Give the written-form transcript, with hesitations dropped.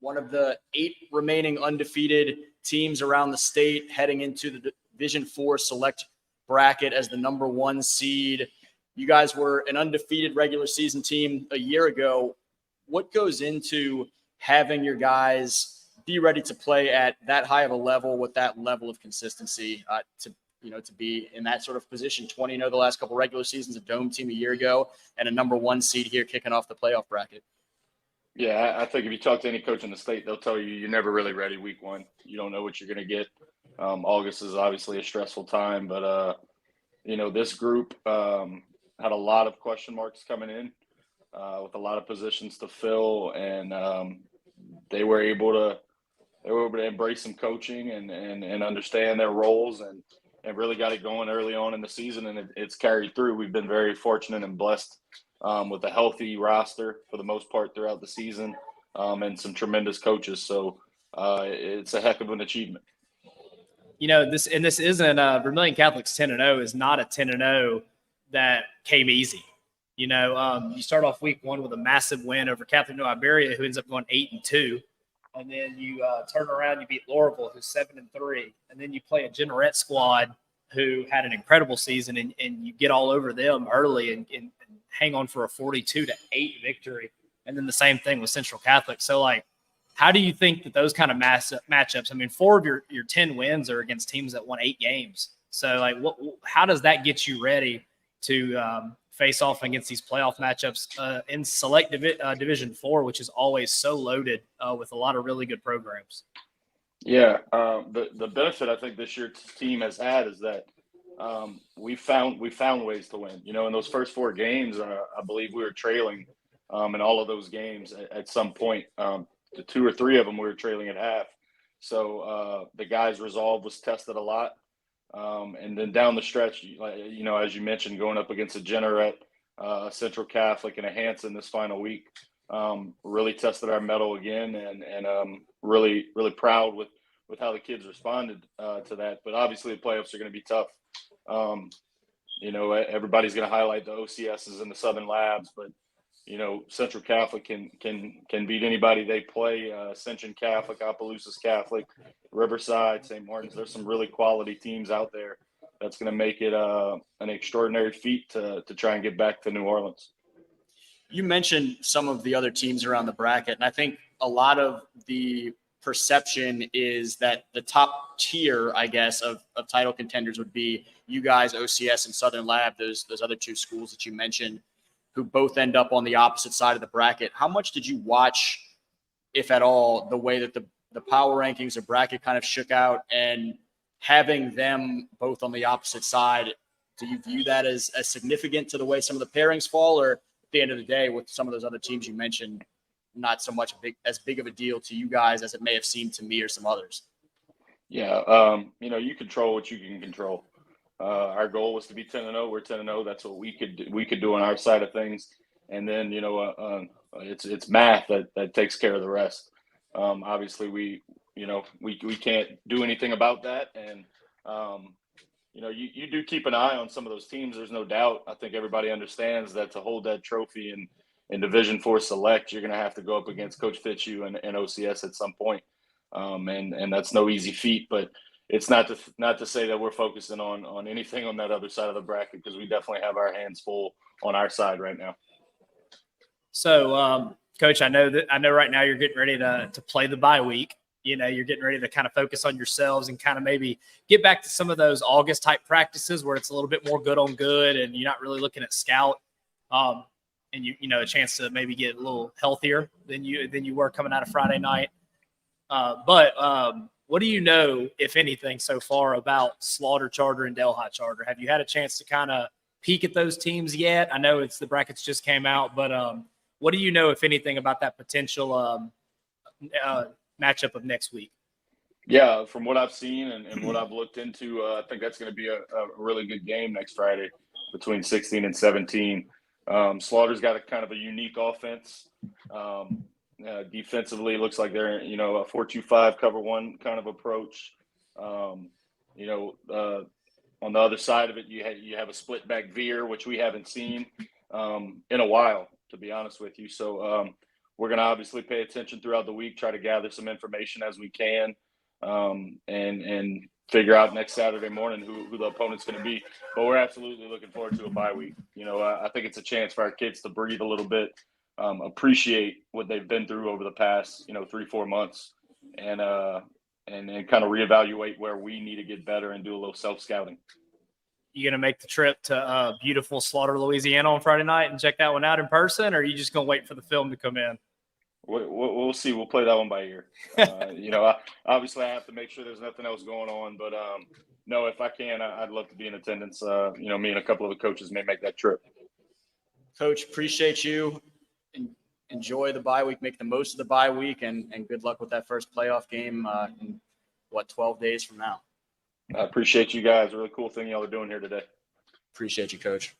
one of the 8 remaining undefeated teams around the state, heading into the Division IV select bracket as the number 1 seed. You guys were an undefeated regular season team a year ago. What goes into having your guys be ready to play at that high of a level with that level of consistency to be in that sort of position? 20-0 the last couple regular seasons, a dome team a year ago, and a number 1 seed here kicking off the playoff bracket. Yeah, I think if you talk to any coach in the state, they'll tell you you're never really ready week 1. You don't know what you're going to get. August is obviously a stressful time, but this group had a lot of question marks coming in with a lot of positions to fill, and they were able to embrace some coaching and understand their roles and really got it going early on in the season, and it's carried through. We've been very fortunate and blessed with a healthy roster for the most part throughout the season, and some tremendous coaches. So it's a heck of an achievement. This isn't Vermilion Catholic's 10-0 is not a 10-0 that came easy. You start off week 1 with a massive win over Catholic New Iberia, who ends up going 8-2. And then you turn around, you beat Lorville, who's 7-3. And then you play a Generette squad who had an incredible season, and you get all over them early and hang on for a 42-8 victory. And then the same thing with Central Catholic. So, how do you think that those kind of matchups? I mean, 4 of your 10 wins are against teams that won 8 games. So, how does that get you ready to face off against these playoff matchups in select Division IV, which is always so loaded with a lot of really good programs? Yeah, the benefit I think this year's team has had is that we found ways to win. In those first 4 games, I believe we were trailing in all of those games at some point. The 2 or 3 of them we were trailing at half. So the guys' resolve was tested a lot. And then down the stretch, as you mentioned, going up against a Generette, Central Catholic, and a Hanson this final week, really tested our mettle again, and really, really proud with how the kids responded to that. But obviously, the playoffs are going to be tough. Everybody's going to highlight the OCSs and the Southern Labs, but Central Catholic can beat anybody they play. Ascension Catholic, Opelousas Catholic, Riverside, St. Martin's. There's some really quality teams out there. That's going to make it an extraordinary feat to try and get back to New Orleans. You mentioned some of the other teams around the bracket, and I think a lot of the perception is that the top tier, I guess, of title contenders would be you guys, OCS and Southern Lab, those other 2 schools that you mentioned, who both end up on the opposite side of the bracket. How much did you watch, if at all, the way that the power rankings or bracket kind of shook out, and having them both on the opposite side, do you view that as significant to the way some of the pairings fall, or at the end of the day, with some of those other teams you mentioned, not so much as big of a deal to you guys as it may have seemed to me or some others? Yeah, you control what you can control. Our goal was to be 10-0. We're 10-0. That's what we could do on our side of things. And then, it's math that takes care of the rest. Obviously, we can't do anything about that. And, you do keep an eye on some of those teams. There's no doubt. I think everybody understands that to hold that trophy in Division IV Select, you're going to have to go up against Coach Fitzhugh and OCS at some point. And that's no easy feat, but it's not to say that we're focusing on anything on that other side of the bracket, because we definitely have our hands full on our side right now. So, Coach, I know right now you're getting ready to play the bye week. You're getting ready to kind of focus on yourselves and kind of maybe get back to some of those August type practices where it's a little bit more good on good, and you're not really looking at scout, and a chance to maybe get a little healthier than you were coming out of Friday night. But what do you know, if anything, so far about Slaughter Charter and Delhi Charter? Have you had a chance to kind of peek at those teams yet? I know the brackets just came out, but what do you know, if anything, about that potential matchup of next week? Yeah, from what I've seen and what I've looked into, I think that's going to be a really good game next Friday between 16 and 17. Slaughter's got a kind of a unique offense. Defensively, it looks like they're, a 4-2-5 cover one kind of approach. On the other side of it, you have a split back veer, which we haven't seen in a while, to be honest with you. So we're going to obviously pay attention throughout the week, try to gather some information as we can, and figure out next Saturday morning who the opponent's going to be. But we're absolutely looking forward to a bye week. I think it's a chance for our kids to breathe a little bit, appreciate what they've been through over the past, 3-4 months, and kind of reevaluate where we need to get better and do a little self-scouting. You going to make the trip to beautiful Slaughter, Louisiana on Friday night and check that one out in person, or are you just going to wait for the film to come in? We'll see. We'll play that one by ear. Obviously I have to make sure there's nothing else going on, but no, if I can, I'd love to be in attendance. Me and a couple of the coaches may make that trip. Coach, appreciate you. Enjoy the bye week, make the most of the bye week, and good luck with that first playoff game in 12 days from now. I appreciate you guys. Really cool thing y'all are doing here today. Appreciate you, Coach.